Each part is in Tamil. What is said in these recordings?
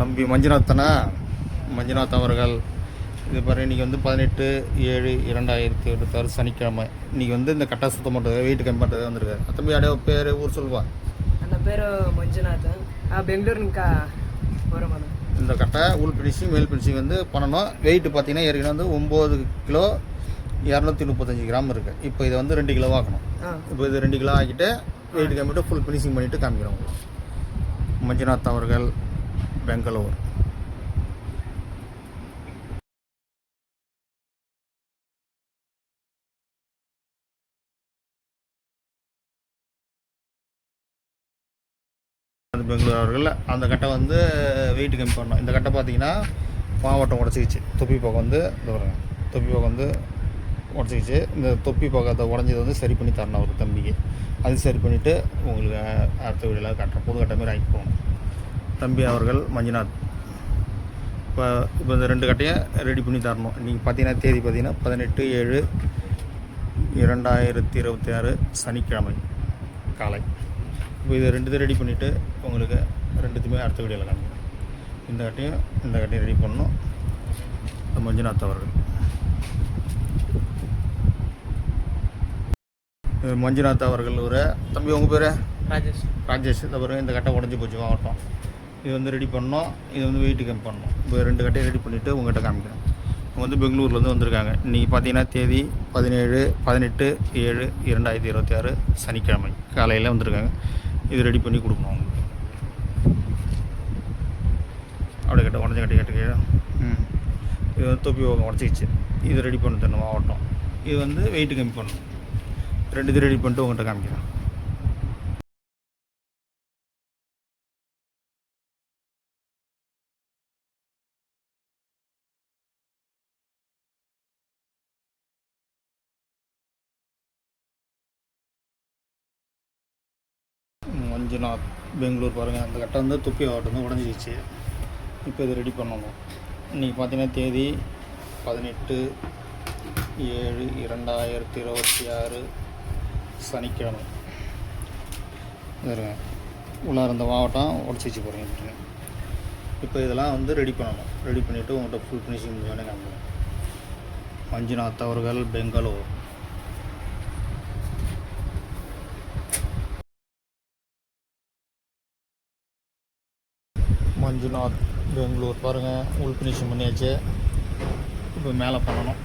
தம்பி மஞ்சுநாத் அவர்கள் இது பாரு. இன்றைக்கி வந்து 18/7/2026 சனிக்கிழமை. இன்றைக்கி வந்து இந்த கட்டை சுத்தம் பண்ணுறது, வெயிட் கம்மி பண்ணுறது வந்திருக்காரு. தம்பி அடைய பேர் ஊர் சொல்லுவா. அந்த பேர் மஞ்சுநாத். பெங்களூர் போகிறோம். இந்த கட்டை உள் ஃபினிஷிங் மேல் ஃபினிஷிங் வந்து பண்ணணும். வெயிட் பார்த்தீங்கன்னா ஏற்கனவே வந்து 9 கிலோ 235 கிராம் இருக்குது. இப்போ இதை வந்து 2 கிலோ ஆக்கணும். இப்போ இது 2 கிலோ ஆக்கிட்டு வெயிட் கம்மிட்டு ஃபுல் ஃபினிஷிங் பண்ணிவிட்டு காமிக்கிறோம். மஞ்சுநாத் அவர்கள், பெங்களூர். பெங்களூர் அவர்கள் அந்த கட்டை வந்து வெயிட் கம்மி பண்ணோம். இந்த கட்டை பார்த்தீங்கன்னா மாவட்டம் உடச்சிக்கிச்சு. தொப்பி பக்கம் வந்து தொப்பி பக்கம் வந்து உடச்சிக்கிச்சு. இந்த தொப்பி பக்கத்தை உடஞ்சதை வந்து சரி பண்ணி தரணும் அவர் தம்பிக்கு. அது சரி பண்ணிவிட்டு உங்களுக்கு அடுத்த வீடியோவில் காட்டுறேன். புது கட்டை மாரி ஆக்கி போகணும். தம்பி அவர்கள் மஞ்சுநாத். இப்போ இந்த 2 கட்டையும் ரெடி பண்ணி தரணும். நீங்கள் பார்த்தீங்கன்னா தேதி பார்த்தீங்கன்னா 18/7/2026 சனிக்கிழமை காலை. இப்போ இது 2 ரெடி பண்ணிவிட்டு உங்களுக்கு 2த்துமே அடுத்த வீடியோவில் காமிக்கிறேன். இந்த கட்டையும் ரெடி பண்ணணும். மஞ்சுநாத் அவர்கள். மஞ்சுநாத் அவர்கள் ஒரு தம்பி. உங்கள் பேர் ராஜேஷ். அப்புறம் இந்த கட்டை உடஞ்சி போச்சு மாவட்டம். இது வந்து ரெடி பண்ணோம். இது வந்து வெயிட்டு கம்மி பண்ணணும். இப்போ 2 கட்டையும் ரெடி பண்ணிவிட்டு உங்கள்கிட்ட காமிக்கிறேன். அவங்க வந்து பெங்களூர்லேருந்து வந்திருக்காங்க. இன்றைக்கி பார்த்தீங்கன்னா தேதி 18/7/2026 சனிக்கிழமை காலையில் வந்திருக்காங்க. இது ரெடி பண்ணி கொடுக்கணும் அவங்களுக்கு. அப்படியே கட்ட உடஞ்சி கட்டி இது வந்து தொப்பி உடச்சிக்கிச்சு. இது ரெடி பண்ணி தரணும் மாவட்டம். இது வந்து வெயிட்டு கம்மி பண்ணணும். 2 இது ரெடி பண்ணிட்டு உங்கள்கிட்ட காமிக்கிறேன். மஞ்சுநாத், பெங்களூர் பாருங்கள். அந்த கட்டை வந்து தொப்பி மாவட்டம் வந்து உடஞ்சிக்கிச்சு. இப்போ இது ரெடி பண்ணணும். இன்றைக்கி பார்த்தீங்கன்னா தேதி 18/7/2026 சனிக்கிழமை. உள்ளார இந்த மாவட்டம் உடச்சிச்சு போகிறீங்க. இப்போ இதெல்லாம் வந்து ரெடி பண்ணணும். ரெடி பண்ணிவிட்டு உங்கள்கிட்ட ஃபுல் ஃபினிஷிங் முடிஞ்சோடனே காமிக்கிறேன். மஞ்சுநாத் அவர்கள், பெங்களூர். மஞ்சுநாத், பெங்களூர் பாருங்கள். உள் ஃபினிஷிங் பண்ணியாச்சு. இப்போ மேலே பண்ணணும்.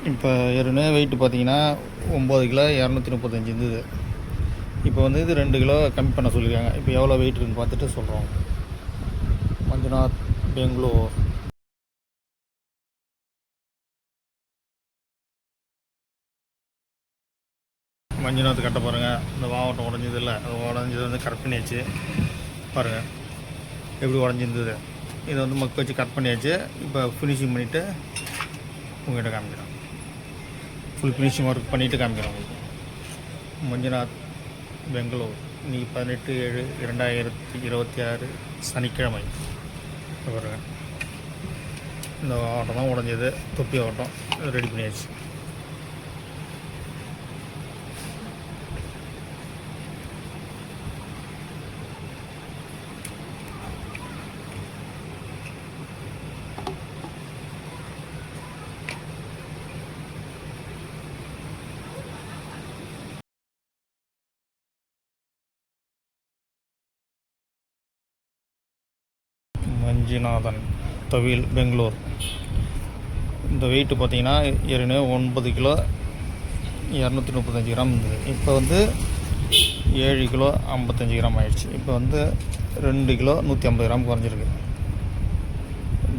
இப்போ ஏற்கனவே வெயிட்டு பார்த்தீங்கன்னா 9 கிலோ 235 இருந்தது. இப்போ வந்து இது 2 கிலோ கம்மி பண்ண சொல்லியிருக்காங்க. இப்போ எவ்வளோ வெயிட் இருக்குன்னு பார்த்துட்டு சொல்கிறோம். மஞ்சுநாத், பெங்களூர். மஞ்சுநாத் கட்ட பாருங்கள். இந்த மாவட்டம் உடஞ்சது இல்லை, அது உடஞ்சது வந்து கரெக்ட் பண்ணியாச்சு. பாருங்கள் எப்படி உடஞ்சிருந்தது. இதை வந்து மக்க வச்சு கட் பண்ணியாச்சு. இப்போ ஃபினிஷிங் பண்ணிவிட்டு உங்கள்கிட்ட காமிக்கிறேன். ஃபுல் ஃபினிஷிங் ஒர்க் பண்ணிவிட்டு காமிக்கிறேன் உங்களுக்கு. மஞ்சுநாத், பெங்களூர். இன்றைக்கி 18/7/2026 சனிக்கிழமை. பாருங்கள் இந்த ஆட்டம் தான் உடஞ்சது. தொப்பி ஆட்டம் ரெடி பண்ணியாச்சு. மஞ்சுநாதன், தவில், பெங்களூர். இந்த வெயிட்டு பார்த்தீங்கன்னா ஏற்கனவே 9 கிலோ 235 கிராம் இருந்தது. இப்போ வந்து 7 கிலோ 55 கிராம் ஆகிடுச்சு. இப்போ வந்து 2 கிலோ 150 கிராம் குறைஞ்சிருக்கு.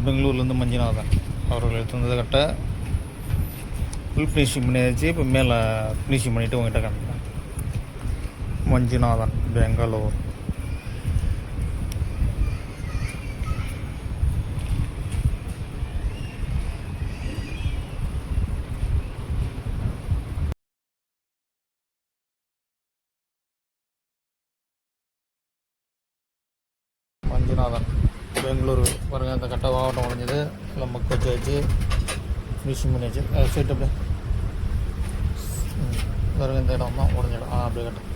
பெங்களூர்லேருந்து மஞ்சுநாதன் அவர்கள் எடுத்து வந்ததை கட்ட ஃபுல் ஃபினிஷிங் பண்ணியாச்சு. இப்போ மேலே ஃபினிஷிங் பண்ணிவிட்டு உங்கள்கிட்ட காமிக்கிறேன். மஞ்சுநாதன், பெங்களூர். மஞ்சுநாதன், பெங்களூர் பாருங்கள். அந்த கட்டை மாவட்டம் உடஞ்சது. எல்லாம் மக்க வச்சு ஃபினிஷிங் பண்ணியாச்சு. சைட் அப்படியே பாருங்கள். இந்த இடம் தான் உடஞ்ச இடம். அப்படியே கட்டும்.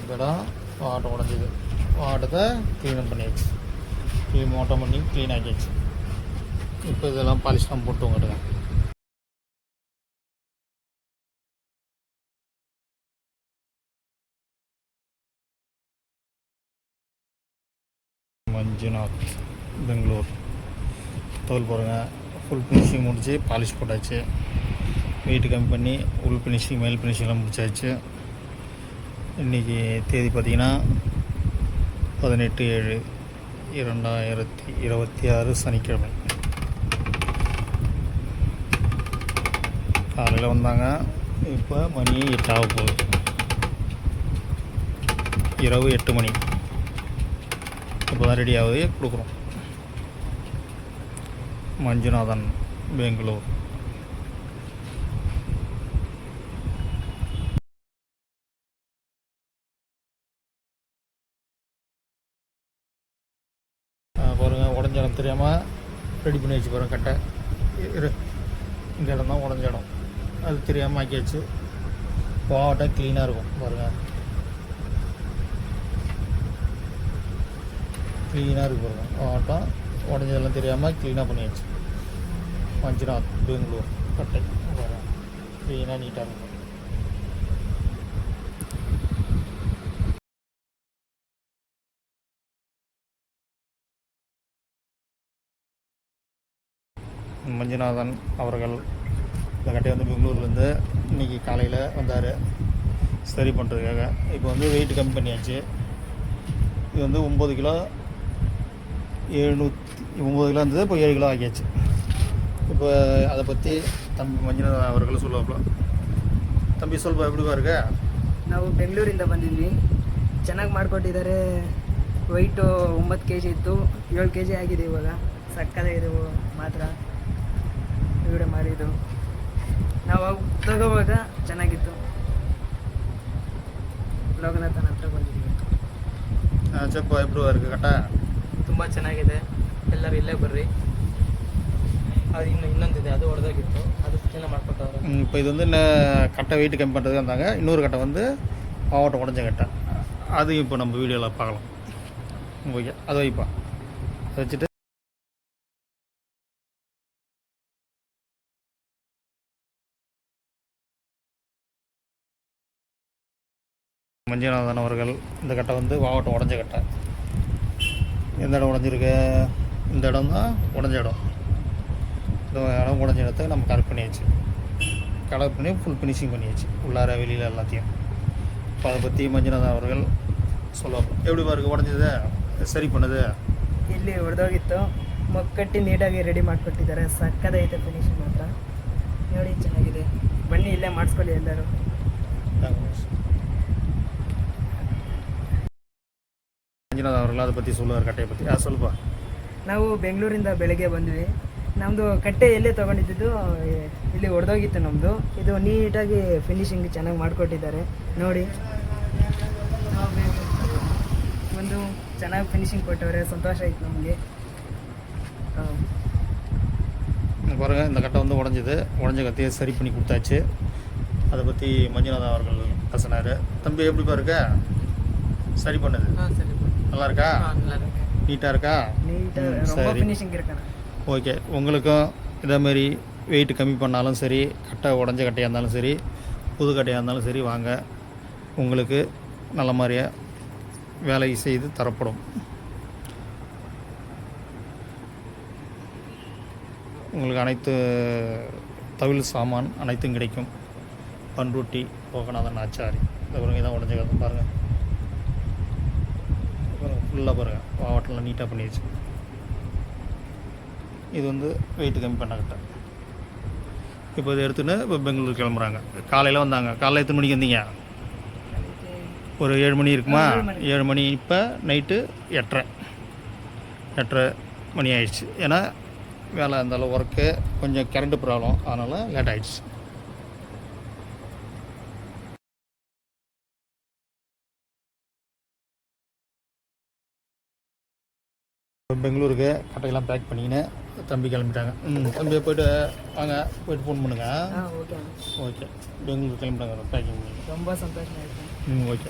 இந்த இடம் மாவட்டம் உடஞ்சிது. மாவட்டத்தை க்ளீன் பண்ணியாச்சு, மோட்டம் பண்ணி க்ளீன் ஆக்கியாச்சு. இப்போ இதெல்லாம் பாலிஷ்லாம் போட்டு உங்கள்கிட்ட மஞ்சுநாத் பெங்களூர் தோல் பாருங்கள். ஃபுல் ஃபினிஷிங் முடிச்சு பாலிஷ் போட்டாச்சு, வெயிட் கம்மி பண்ணி உள் ஃபினிஷிங் மேல் ஃபினிஷிங்லாம் முடிச்சாச்சு. இன்றைக்கி தேதி பார்த்திங்கன்னா 18/7/2026 சனிக்கிழமை. காலையில் வந்தாங்க, இப்போ மணி 8 ஆக போகுது, இரவு 8 மணி. இப்போ தான் ரெடி ஆகுது, கொடுக்குறோம். மஞ்சுநாதன் பெங்களூர். பாருங்கள், உடஞ்ச இடம் தெரியாமல் ரெடி பண்ணி வச்சு பாருங்கள். கட்டை இந்த இடம் தான் உடஞ்ச இடம், அது தெரியாமல் ஆக்கியாச்சு. பாவட்டம் க்ளீனாக இருக்கும் பாருங்கள், க்ளீனாக இருக்கு பாருங்கள். பாவட்டம் உடஞ்சதெல்லாம் தெரியாமல் க்ளீனாக பண்ணியாச்சு. மஞ்சுநாத் பெங்களூர் கட்டை பாருங்கள், க்ளீனாக நீட்டாக இருக்கும். மஞ்சுநாதன் அவர்கள் இந்த கட்டையை வந்து பெங்களூர்லேருந்து இன்றைக்கி காலையில் வந்தார் சரி பண்ணுறதுக்காக. இப்போ வந்து வெயிட் கம்மி பண்ணியாச்சு. இது வந்து 9 கிலோ 9 கிலோ இருந்தது, இப்போ 7 கிலோ ஆகியாச்சு. இப்போ அதை பற்றி தம்பி மஞ்சுநாதன் அவர்கள் சொல்லுவாப்புல. ತಮ್ಮಿ ಸ್ವಲ್ಪ ಎಪ್ಪಡಿ ಬಾರ್ಗ ನಾವು ಬೆಂಗಳೂರಿಂದ ಬಂದಿದ್ವಿ. ಚೆನ್ನಾಗಿ ಮಾಡಿಕೊಟ್ಟಿದ್ದಾರೆ. ವೆಯ್ಟು 9 kg ಇತ್ತು, 7 kg ಆಗಿದೆ ಇವಾಗ. ಸಕ್ಕತ್ತಾಗಿದೆ ಮಾತ್ರ ವಿಡಿಯೋ ಮಾಡಿದ್ದು. ನಾವು ತಗೋವಾಗ ಚೆನ್ನಾಗಿತ್ತು. ಲೋಕನಾಥನ ಹತ್ರ ಬಂದಿದ್ವಿ. ಚಪ್ಪ ಎಪ್ಪಡಿ ಬಾರ್ಗ ಕಟ್ಟ ತುಂಬ ಚೆನ್ನಾಗಿದೆ. ಎಲ್ಲರೂ ಇಲ್ಲೇ ಬರ್ರಿ. அது இன்னொந்திದೆ, அது ஒடதாகிತ್ತು, அது ಕ್ಲೀನ್ ಮಾಡ್ಕೊಟ್ಟವ್ರೆ. இப்போ இது வந்து கட்டை வெயிட் கம்மி பண்ணுறதுக்கு வந்தாங்க. இன்னொரு கட்டை வந்து மாவட்டம் உடஞ்ச கட்டை, அது இப்போ நம்ம வீடியோவில் பார்க்கலாம். ஓகே, அது வைப்பா, அதை வச்சுட்டு மஞ்சுநாதன் அவர்கள் இந்த கட்டை வந்து மாவட்டம் உடஞ்ச கட்டை. எந்த இடம் உடஞ்சிருக்கு? இந்த இடம் தான் உடஞ்ச இடம். இந்த இடம் உடஞ்ச இடத்த நம்ம கரெக்ட் பண்ணியாச்சு. கலர் பண்ணி ஃபுல் ஃபினிஷிங் பண்ணியாச்சு, உள்ளார வெளியில் எல்லாத்தையும். இப்போ அதை பற்றி மஞ்சுநாதன் அவர்கள் சொல்லுவாங்க. எப்படி பாருங்க உடஞ்சது ಸರಿ பண்ணது. ಇಲ್ಲಿ ಹೊಡೆದೋಗಿತ್ತು, ಮೊಕ್ಕಟ್ಟಿ ನೀಟಾಗಿ ರೆಡಿ ಮಾಡಿಕೊಟ್ಟಿದ್ದಾರೆ. ಸಕ್ಕದೈತೆ ಫಿನಿಶಿಂಗ್ ಮಾತ್ರ ನೋಡಿ, ಚೆನ್ನಾಗಿದೆ. ಬನ್ನಿ ಇಲ್ಲೇ ಮಾಡಿಸ್ಕೊಳ್ಳಿ ಎಲ್ಲರೂ. ಮಂಜುನಾಥ್ ಅವರೆಲ್ಲ ಅದ್ರ ಬಗ್ಗೆ சொல்லுவார் ಕಟ್ಟೆ ಬಗ್ಗೆ. ಸ್ವಲ್ಪ ನಾವು ಬೆಂಗಳೂರಿಂದ ಬೆಳಗ್ಗೆ ಬಂದ್ವಿ. ನಮ್ಮದು ಕಟ್ಟೆ ಎಲ್ಲೇ ತೊಗೊಂಡಿದ್ದು ಇಲ್ಲಿ ಹೊಡೆದೋಗಿತ್ತು ನಮ್ಮದು. ಇದು ನೀಟಾಗಿ ಫಿನಿಶಿಂಗ್ ಚೆನ್ನಾಗಿ ಮಾಡಿಕೊಟ್ಟಿದ್ದಾರೆ ನೋಡಿ. ಒಂದು ಚೆನ್ನಾಗಿ ಫಿನಿಶಿಂಗ್ ಕೊಟ್ಟವ್ರೆ, ಸಂತೋಷ ಆಯ್ತು ನಮಗೆ. பாருங்கள், இந்த கட்டை வந்து உடஞ்சது, உடஞ்ச கத்தையை சரி பண்ணி கொடுத்தாச்சு. அதை பற்றி மஞ்சுநாதன் அவர்கள் பேசினார். தம்பி எப்படி பாருங்க சரி பண்ணது? நல்லா இருக்கா? நீட்டாக இருக்கா? ரொம்ப ஃபினிஷிங் இருக்கா? ஓகே. உங்களுக்கும் இதேமாரி வெயிட் கம்மி பண்ணாலும் சரி, கட்டை உடஞ்ச கட்டையாக இருந்தாலும் சரி, புது கட்டையாக இருந்தாலும் சரி, வாங்க, உங்களுக்கு நல்ல மாதிரியாக வேலை செய்து தரப்படும். உங்களுக்கு அனைத்து தவில் சாமான் அனைத்தும் கிடைக்கும். பண்ருட்டி லோகநாதன் ஆச்சாரி. இந்த பாருங்க, இதான் உடஞ்ச கதை பாருங்கள். ஃபுல்லாக பாருங்கள், மாவட்டம்லாம் நீட்டாக பண்ணிடுச்சு. இது வந்து வெயிட் கம்மி பண்ண கட்டை. இப்போ இதை எடுத்துன்னு இப்போ பெங்களூர் கிளம்புறாங்க. காலையில் வந்தாங்க. காலையில் எத்தனை மணிக்கு வந்தீங்க? ஒரு 7 மணி இருக்குமா? 7 மணி. இப்போ நைட்டு 8:30 மணி ஆயிடுச்சு. ஏன்னா வேலை இருந்தாலும் ஒர்க்கு கொஞ்சம் கரண்ட்டு ப்ராப்ளம், அதனால் லேட் ஆகிடுச்சு. பெங்களூருக்கு கட்டையெல்லாம் பேக் பண்ணிக்கின்னு தம்பி கிளம்பிட்டாங்க. தம்பியை போய்ட்டு வாங்க, போய்ட்டு ஃபோன் பண்ணுங்கள். Okay okay. பெங்களூர் கிளம்பிட்டாங்க பேக்கிங் பண்ணி. ரொம்ப சந்தோஷமாக இருக்கும். ஓகே.